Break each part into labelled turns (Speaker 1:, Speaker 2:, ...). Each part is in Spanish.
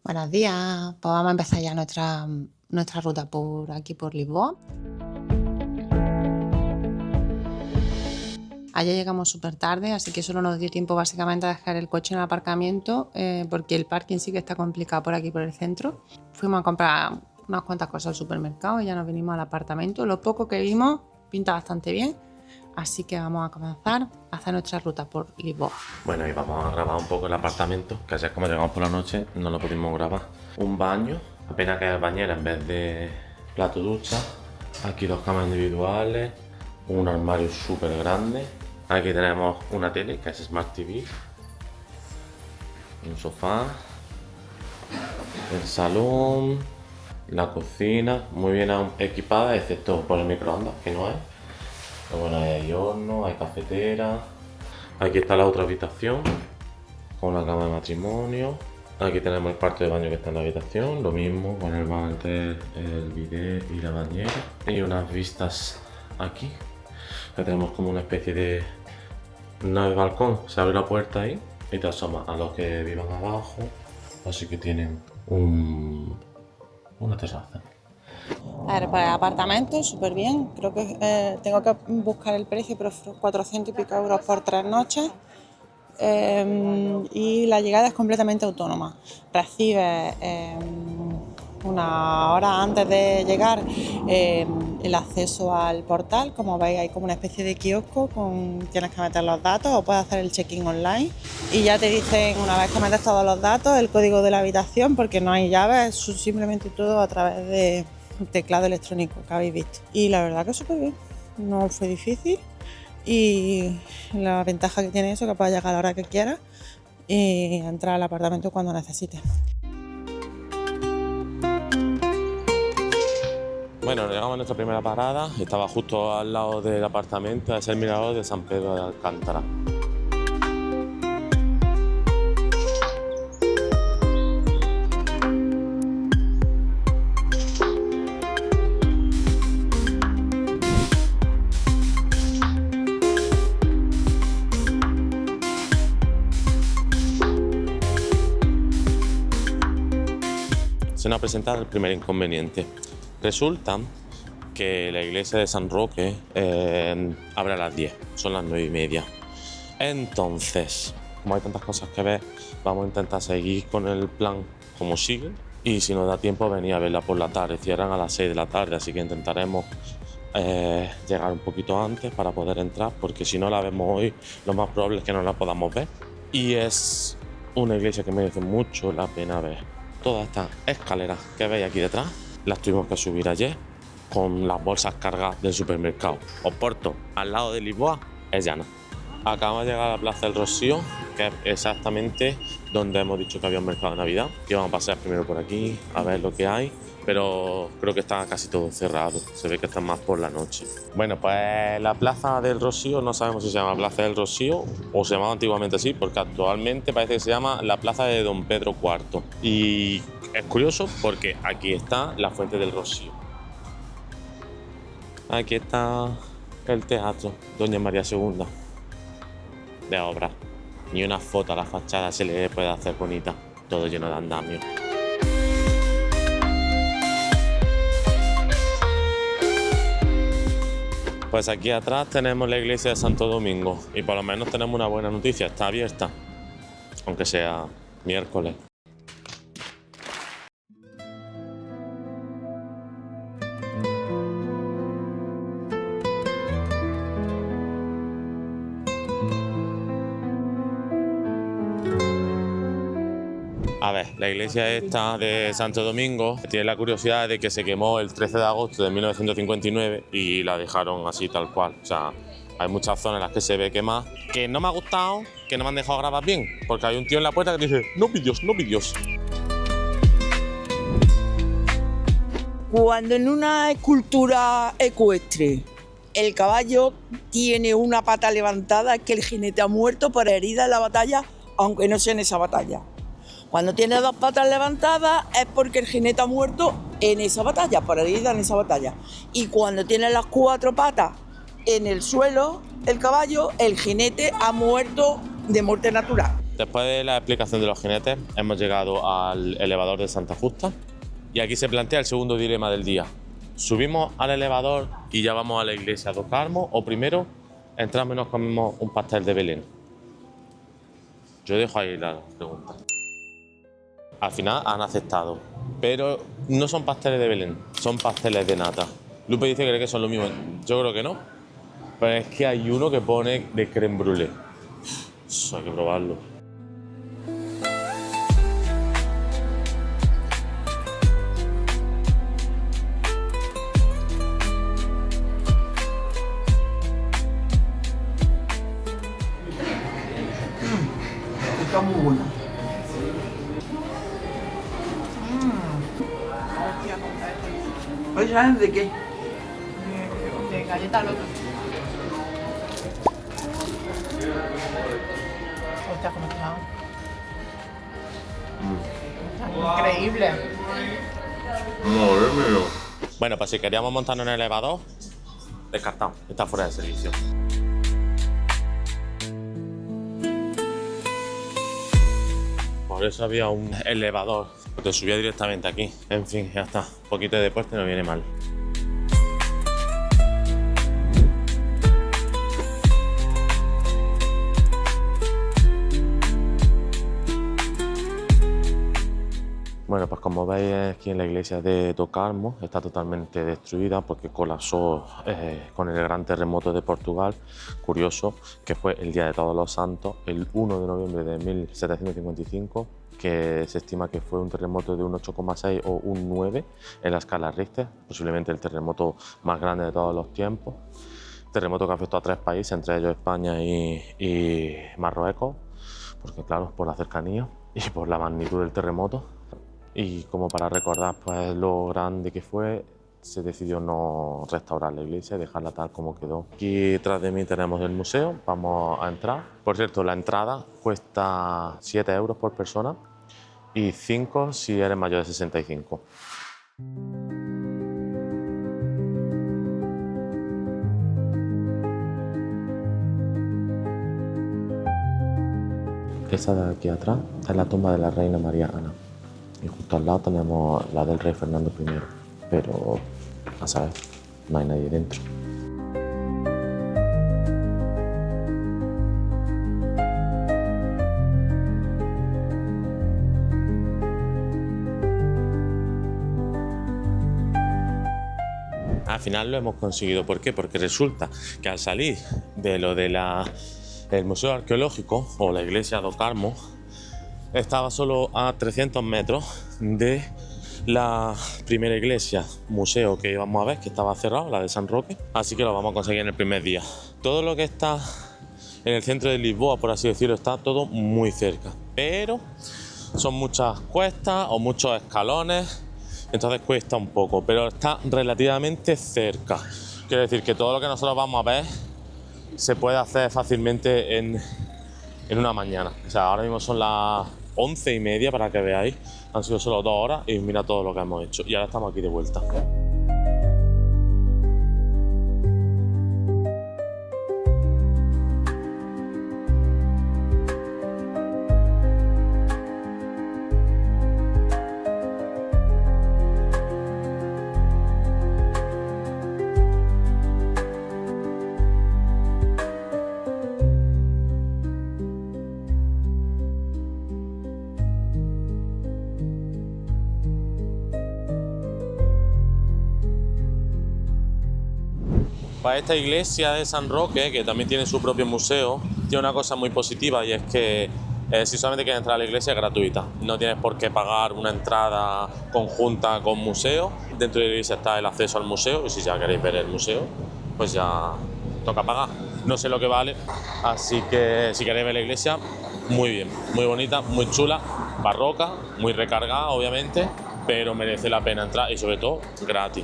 Speaker 1: Buenos días, pues vamos a empezar ya nuestra ruta por aquí, por Lisboa. Ayer llegamos súper tarde, así que solo nos dio tiempo básicamente a dejar el coche en el aparcamiento, porque el parking sí que está complicado por aquí, por el centro. Fuimos a comprar unas cuantas cosas al supermercado y ya nos vinimos al apartamento. Lo poco que vimos pinta bastante bien, así que vamos a comenzar a hacer nuestra ruta por Lisboa.
Speaker 2: Bueno, y vamos a grabar un poco el apartamento, que ayer como llegamos por la noche no lo pudimos grabar. Un baño, apenas que hay bañera en vez de plato ducha. Aquí dos camas individuales, un armario súper grande. Aquí tenemos una tele que es Smart TV, un sofá, el salón, la cocina, muy bien equipada, excepto por el microondas, que no hay. Pero bueno, hay horno, hay cafetera. Aquí está la otra habitación, con la cama de matrimonio. Aquí tenemos el cuarto de baño que está en la habitación, lo mismo con el váter, el bidet y la bañera. Y unas vistas aquí, que tenemos como una especie de nave balcón. Se abre la puerta ahí y te asomas a los que vivan abajo. Así que tienen una terraza.
Speaker 1: A ver, pues apartamento, súper bien. Creo que tengo que buscar el precio, pero 400 y pico euros por 3 noches. Y la llegada es completamente autónoma. Recibes una hora antes de llegar el acceso al portal. Como veis, hay como una especie de kiosco, tienes que meter los datos o puedes hacer el check-in online. Y ya te dicen, una vez que metes todos los datos, el código de la habitación, porque no hay llaves, es simplemente todo a través de teclado electrónico que habéis visto. Y la verdad que súper bien, no fue difícil. Y la ventaja que tiene eso, que puedes llegar a la hora que quieras y entrar al apartamento cuando necesites.
Speaker 2: Bueno, llegamos a nuestra primera parada, estaba justo al lado del apartamento, es el mirador de San Pedro de Alcántara. Se nos ha presentado el primer inconveniente. Resulta que la iglesia de San Roque abre a las 10, son las 9:30. Entonces, como hay tantas cosas que ver, vamos a intentar seguir con el plan como sigue. Y si nos da tiempo, venir a verla por la tarde. Cierran a las 6 de la tarde, así que intentaremos llegar un poquito antes para poder entrar, porque si no la vemos hoy, lo más probable es que no la podamos ver. Y es una iglesia que merece mucho la pena ver. Todas estas escaleras que veis aquí detrás las tuvimos que subir ayer con las bolsas cargadas del supermercado. Oporto, al lado de Lisboa, es llana. Acabamos de llegar a la Plaza del Rocío, que es exactamente donde hemos dicho que había un mercado de Navidad. Y vamos a pasar primero por aquí a ver lo que hay, pero creo que está casi todo cerrado. Se ve que está más por la noche. Bueno, pues la Plaza del Rocío, no sabemos si se llama Plaza del Rocío o se llamaba antiguamente así, porque actualmente parece que se llama la Plaza de Don Pedro IV. Y es curioso porque aquí está la Fuente del Rocío. Aquí está el teatro Doña María II de obras. Ni una foto a la fachada se le puede hacer bonita, todo lleno de andamios. Pues aquí atrás tenemos la iglesia de Santo Domingo y por lo menos tenemos una buena noticia, está abierta, aunque sea miércoles. A ver, la iglesia esta de Santo Domingo tiene la curiosidad de que se quemó el 13 de agosto de 1959 y la dejaron así tal cual. O sea, hay muchas zonas en las que se ve quemada. Que no me ha gustado, que no me han dejado grabar bien, porque hay un tío en la puerta que dice no vídeos, no vídeos.
Speaker 3: Cuando en una escultura ecuestre el caballo tiene una pata levantada, es que el jinete ha muerto por herida en la batalla, aunque no sea en esa batalla. Cuando tiene dos patas levantadas es porque el jinete ha muerto en esa batalla, por herida en esa batalla. Y cuando tiene las cuatro patas en el suelo, el caballo, el jinete ha muerto de muerte natural.
Speaker 2: Después de la explicación de los jinetes, hemos llegado al elevador de Santa Justa y aquí se plantea el segundo dilema del día. ¿Subimos al elevador y ya vamos a la iglesia do Carmo o primero entramos y nos comemos un pastel de Belén? Yo dejo ahí la pregunta. Al final han aceptado, pero no son pasteles de Belén, son pasteles de nata. Lupe dice que cree que son lo mismo, yo creo que no, pero es que hay uno que pone de crème brûlée. Eso hay que probarlo.
Speaker 3: Está muy bueno. ¿Sabes de qué?
Speaker 1: De galleta loca. Hostia, cómo está. Está increíble.
Speaker 2: Madre mía. Bueno, pues si queríamos montarnos en el elevador, descartado, está fuera de servicio. Por eso había un elevador, que te subía directamente aquí. En fin, ya está. Un poquito de deporte no viene mal. Bueno, pues como veis aquí en la iglesia de do Carmo está totalmente destruida porque colapsó con el gran terremoto de Portugal, curioso, que fue el Día de Todos los Santos, el 1 de noviembre de 1755, que se estima que fue un terremoto de un 8,6 o un 9 en la escala Richter, posiblemente el terremoto más grande de todos los tiempos. Terremoto que afectó a 3 países, entre ellos España y Marruecos, porque claro, por la cercanía y por la magnitud del terremoto. Y como para recordar pues, lo grande que fue, se decidió no restaurar la iglesia y dejarla tal como quedó. Aquí detrás de mí tenemos el museo, vamos a entrar. Por cierto, la entrada cuesta 7 euros por persona y 5 si eres mayor de 65. Esa de aquí atrás es la tumba de la reina María Ana. Y justo al lado tenemos la del rey Fernando I, pero a saber, no hay nadie dentro. Al final lo hemos conseguido. ¿Por qué? Porque resulta que al salir de lo de el Museo Arqueológico o la iglesia do Carmo, estaba solo a 300 metros de la primera iglesia, museo que íbamos a ver, que estaba cerrado, la de San Roque, así que lo vamos a conseguir en el primer día. Todo lo que está en el centro de Lisboa, por así decirlo, está todo muy cerca, pero son muchas cuestas o muchos escalones, entonces cuesta un poco, pero está relativamente cerca. Quiere decir que todo lo que nosotros vamos a ver se puede hacer fácilmente en una mañana. O sea, ahora mismo son las 11:30 para que veáis, han sido solo 2 horas y mira todo lo que hemos hecho y ahora estamos aquí de vuelta. Para esta iglesia de San Roque, que también tiene su propio museo, tiene una cosa muy positiva y es que si solamente quieres entrar a la iglesia es gratuita. No tienes por qué pagar una entrada conjunta con museo. Dentro de la iglesia está el acceso al museo y si ya queréis ver el museo, pues ya toca pagar. No sé lo que vale, así que si queréis ver la iglesia, muy bien, muy bonita, muy chula, barroca, muy recargada obviamente, pero merece la pena entrar y sobre todo gratis.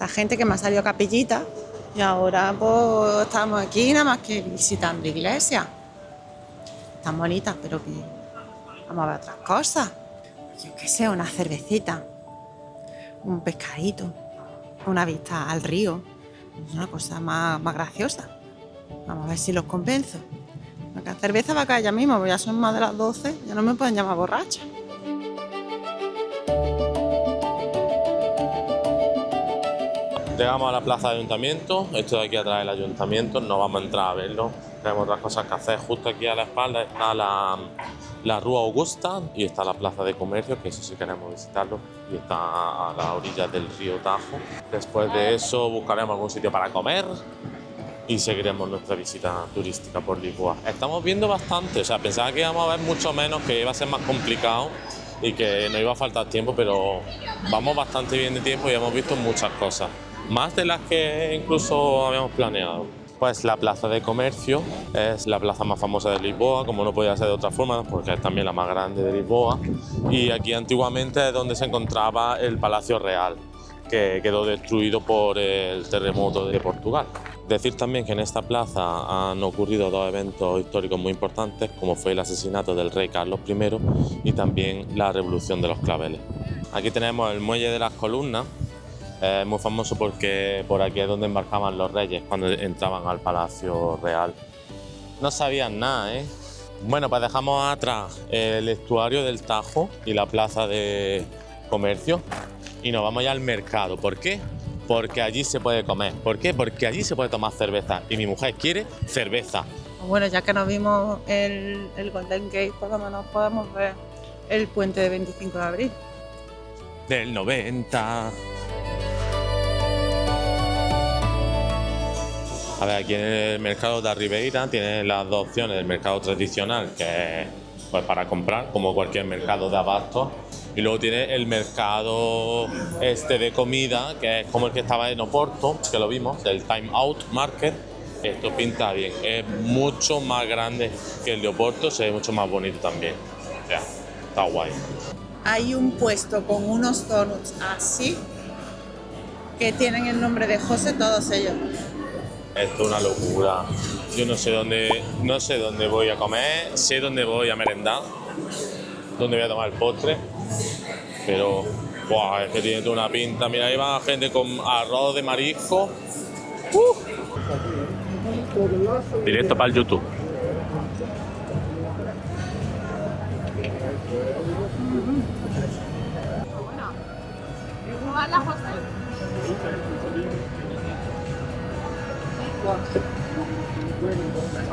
Speaker 1: esta gente que me ha salido capillita y ahora pues estamos aquí nada más que visitando iglesias. Están bonitas, pero que vamos a ver otras cosas. Yo qué sé, una cervecita, un pescadito, una vista al río, una cosa más graciosa. Vamos a ver si los convenzo. La cerveza va a caer ya mismo, porque ya son más de las 12, ya no me pueden llamar borracha.
Speaker 2: Llegamos a la plaza de ayuntamiento, esto de aquí atrás del ayuntamiento, no vamos a entrar a verlo, tenemos otras cosas que hacer. Justo aquí a la espalda está la Rúa Augusta y está la plaza de comercio, que eso sí queremos visitarlo, y está a la orilla del río Tajo. Después de eso buscaremos algún sitio para comer y seguiremos nuestra visita turística por Lisboa. Estamos viendo bastante, o sea, pensaba que íbamos a ver mucho menos, que iba a ser más complicado y que nos iba a faltar tiempo, pero vamos bastante bien de tiempo y hemos visto muchas cosas. Más de las que incluso habíamos planeado. Pues la plaza de comercio es la plaza más famosa de Lisboa, como no podía ser de otra forma, porque es también la más grande de Lisboa. Y aquí antiguamente es donde se encontraba el Palacio Real, que quedó destruido por el terremoto de Portugal. Decir también que en esta plaza han ocurrido dos eventos históricos muy importantes, como fue el asesinato del rey Carlos I y también la Revolución de los Claveles. Aquí tenemos el Muelle de las Columnas. Es muy famoso porque por aquí es donde embarcaban los reyes cuando entraban al Palacio Real. No sabían nada, ¿eh? Bueno, pues dejamos atrás el estuario del Tajo y la plaza de comercio y nos vamos ya al mercado. ¿Por qué? Porque allí se puede comer. ¿Por qué? Porque allí se puede tomar cerveza y mi mujer quiere cerveza.
Speaker 1: Bueno, ya que nos vimos el Golden Gate, por lo menos podemos ver el puente de 25 de abril.
Speaker 2: Del 90. A ver, aquí en el mercado de Ribeira tienes las dos opciones: el mercado tradicional, que es pues, para comprar, como cualquier mercado de abastos, y luego tienes el mercado de comida, que es como el que estaba en Oporto, que lo vimos, el Time Out Market. Esto pinta bien, es mucho más grande que el de Oporto, se ve mucho más bonito también. O sea, está guay.
Speaker 1: Hay un puesto con unos donuts así, que tienen el nombre de José todos ellos.
Speaker 2: Esto es una locura. Yo no sé dónde voy a comer, sé dónde voy a merendar, dónde voy a tomar el postre, pero ¡buah! Es que tiene toda una pinta. Mira, ahí va gente con arroz de marisco. Directo para el YouTube.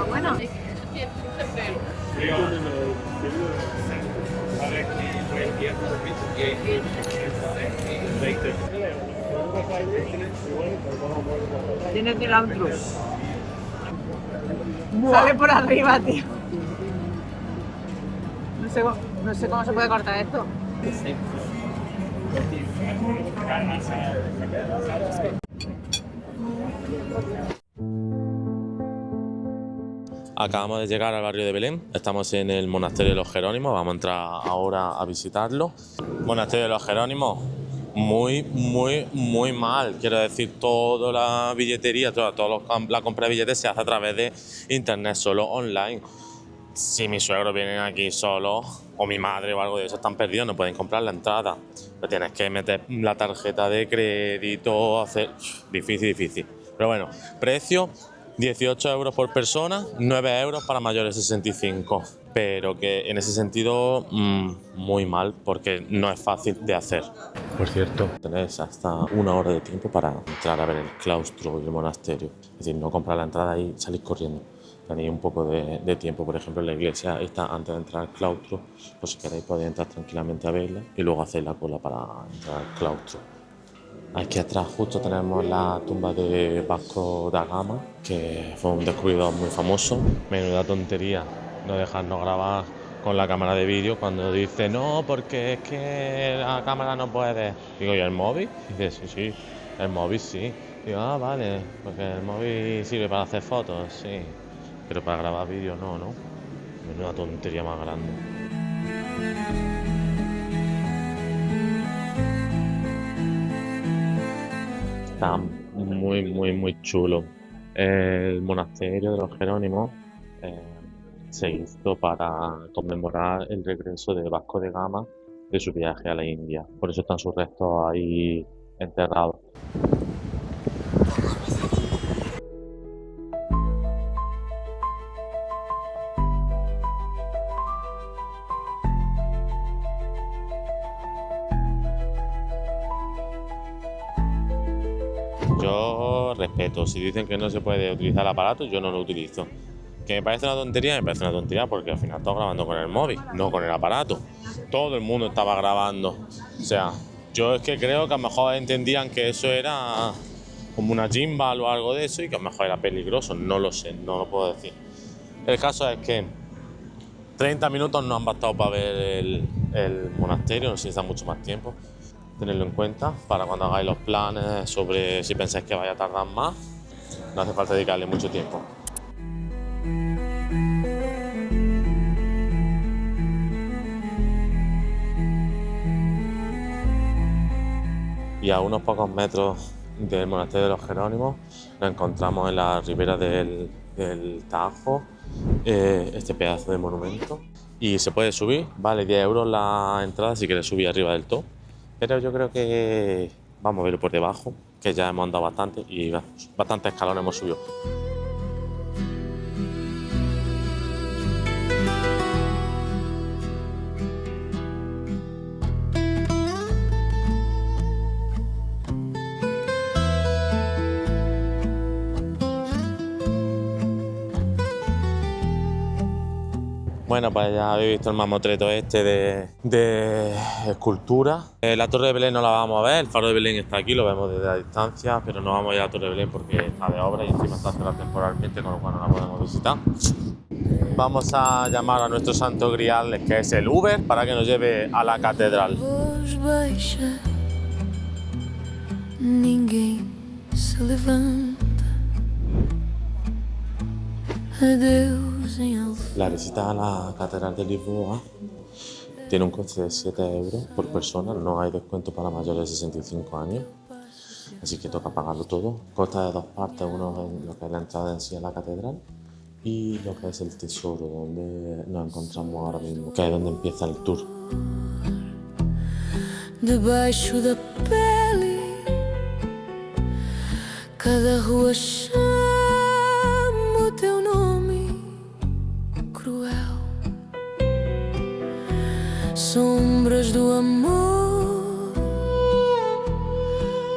Speaker 1: Bueno. Tiene cilantro. Sale por arriba, tío. No sé cómo se puede cortar esto.
Speaker 2: Acabamos de llegar al barrio de Belén, estamos en el monasterio de los Jerónimos, vamos a entrar ahora a visitarlo. Monasterio de los Jerónimos, muy mal, quiero decir, toda la billetería, la compra de billetes se hace a través de internet, solo online. Si mis suegros vienen aquí solos, o mi madre o algo de eso, están perdidos, no pueden comprar la entrada. Pero tienes que meter la tarjeta de crédito, difícil. Pero bueno, precio 18 euros por persona, 9 euros para mayores de 65. Pero que en ese sentido, muy mal, porque no es fácil de hacer. Por cierto, tenéis hasta 1 hora de tiempo para entrar a ver el claustro y el monasterio. Es decir, no comprar la entrada y salir corriendo. Tenéis un poco de tiempo. Por ejemplo, la iglesia está antes de entrar al claustro, pues si queréis podéis entrar tranquilamente a verla y luego hacéis la cola para entrar al claustro. Aquí atrás justo tenemos la tumba de Vasco da Gama, que fue un descubridor muy famoso. Menuda tontería no dejarnos grabar con la cámara de vídeo cuando dice no, porque es que la cámara no puede. Digo, ¿y el móvil? Y dice, sí, el móvil sí. Digo, vale, porque el móvil sirve para hacer fotos, sí, pero para grabar vídeo no. Menuda tontería más grande. Está muy chulo. El monasterio de los Jerónimos se hizo para conmemorar el regreso de Vasco de Gama de su viaje a la India. Por eso están sus restos ahí enterrados. Yo respeto, si dicen que no se puede utilizar el aparato, yo no lo utilizo. Que me parece una tontería, me parece una tontería porque al final estoy grabando con el móvil, no con el aparato. Todo el mundo estaba grabando. O sea, yo es que creo que a lo mejor entendían que eso era como una gimbal o algo de eso y que a lo mejor era peligroso, no lo sé, no lo puedo decir. El caso es que 30 minutos no han bastado para ver el monasterio, no se necesita mucho más tiempo. Tenedlo en cuenta para cuando hagáis los planes sobre si pensáis que vaya a tardar más, no hace falta dedicarle mucho tiempo. Y a unos pocos metros del monasterio de los Jerónimos nos encontramos en la ribera del Tajo este pedazo de monumento y se puede subir, vale 10 euros la entrada si quieres subir arriba del todo. Pero yo creo que vamos a verlo por debajo, que ya hemos andado bastante y bastantes escalones hemos subido. Bueno, pues ya habéis visto el mamotreto este de escultura. La Torre de Belén no la vamos a ver, el Faro de Belén está aquí, lo vemos desde la distancia, pero no vamos a ir a la Torre de Belén porque está de obra y encima está cerrada temporalmente, con lo cual no la podemos visitar. Vamos a llamar a nuestro santo grial, que es el Uber, para que nos lleve a la catedral.
Speaker 4: Ninguém se levanta. Adeus em alfa.
Speaker 2: La visita a la catedral de Lisboa tiene un coste de 7 euros por persona, no hay descuento para mayores de 65 años, así que toca pagarlo todo. Consta de dos partes, uno es lo que es la entrada en sí a la catedral y lo que es el tesoro, donde nos encontramos ahora mismo, que es donde empieza el tour.
Speaker 4: Debaixo da pele, cada rua chama o teu nome cruel. Sombras do amor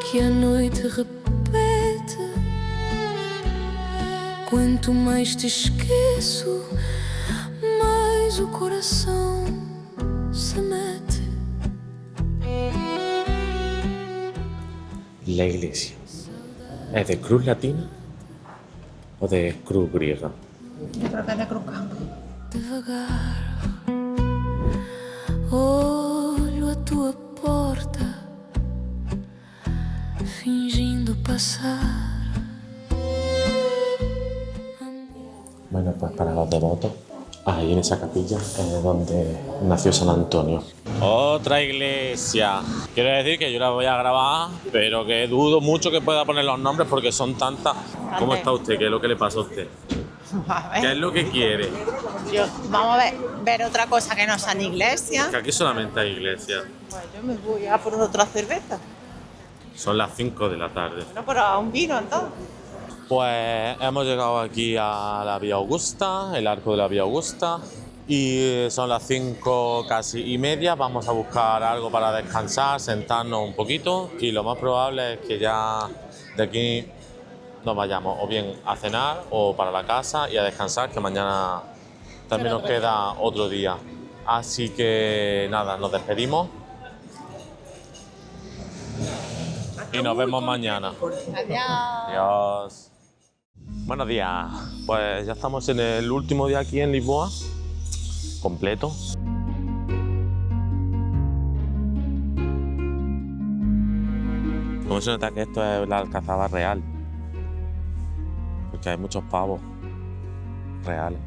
Speaker 4: que a noite repete. Quanto mais te esqueço, mais o coração se mete.
Speaker 2: La iglesia, ¿es de cruz latina o de cruz griega?
Speaker 1: Yo creo que es de Cruz Campo.
Speaker 4: Devagar, olho a tua porta, fingindo passar.
Speaker 2: Bueno, pues para los devotos, ahí en esa capilla es donde nació San Antonio. Otra iglesia. Quiero decir que yo la voy a grabar, pero que dudo mucho que pueda poner los nombres porque son tantas. ¿Cómo está usted? ¿Qué es lo que le pasa a usted?
Speaker 1: A
Speaker 2: ¿Qué es
Speaker 1: ver,
Speaker 2: lo que quiere?
Speaker 1: vamos a ver otra cosa que no sean iglesias.
Speaker 2: Que aquí solamente hay iglesia.
Speaker 1: Pues yo me voy a por otra cerveza.
Speaker 2: Son las 5 de la tarde.
Speaker 1: No, pero a un vino entonces.
Speaker 2: Pues hemos llegado aquí a la Vía Augusta, el arco de la Vía Augusta, y son las 5 casi y media. Vamos a buscar algo para descansar, sentarnos un poquito y lo más probable es que ya de aquí nos vayamos o bien a cenar o para la casa y a descansar, que mañana también nos queda otro día. Así que nada, nos despedimos y nos vemos mañana.
Speaker 1: Adiós.
Speaker 2: Adiós. Buenos días. Pues ya estamos en el último día aquí en Lisboa, completo. Como se nota que esto es la Alcazaba real, porque hay muchos pavos reales.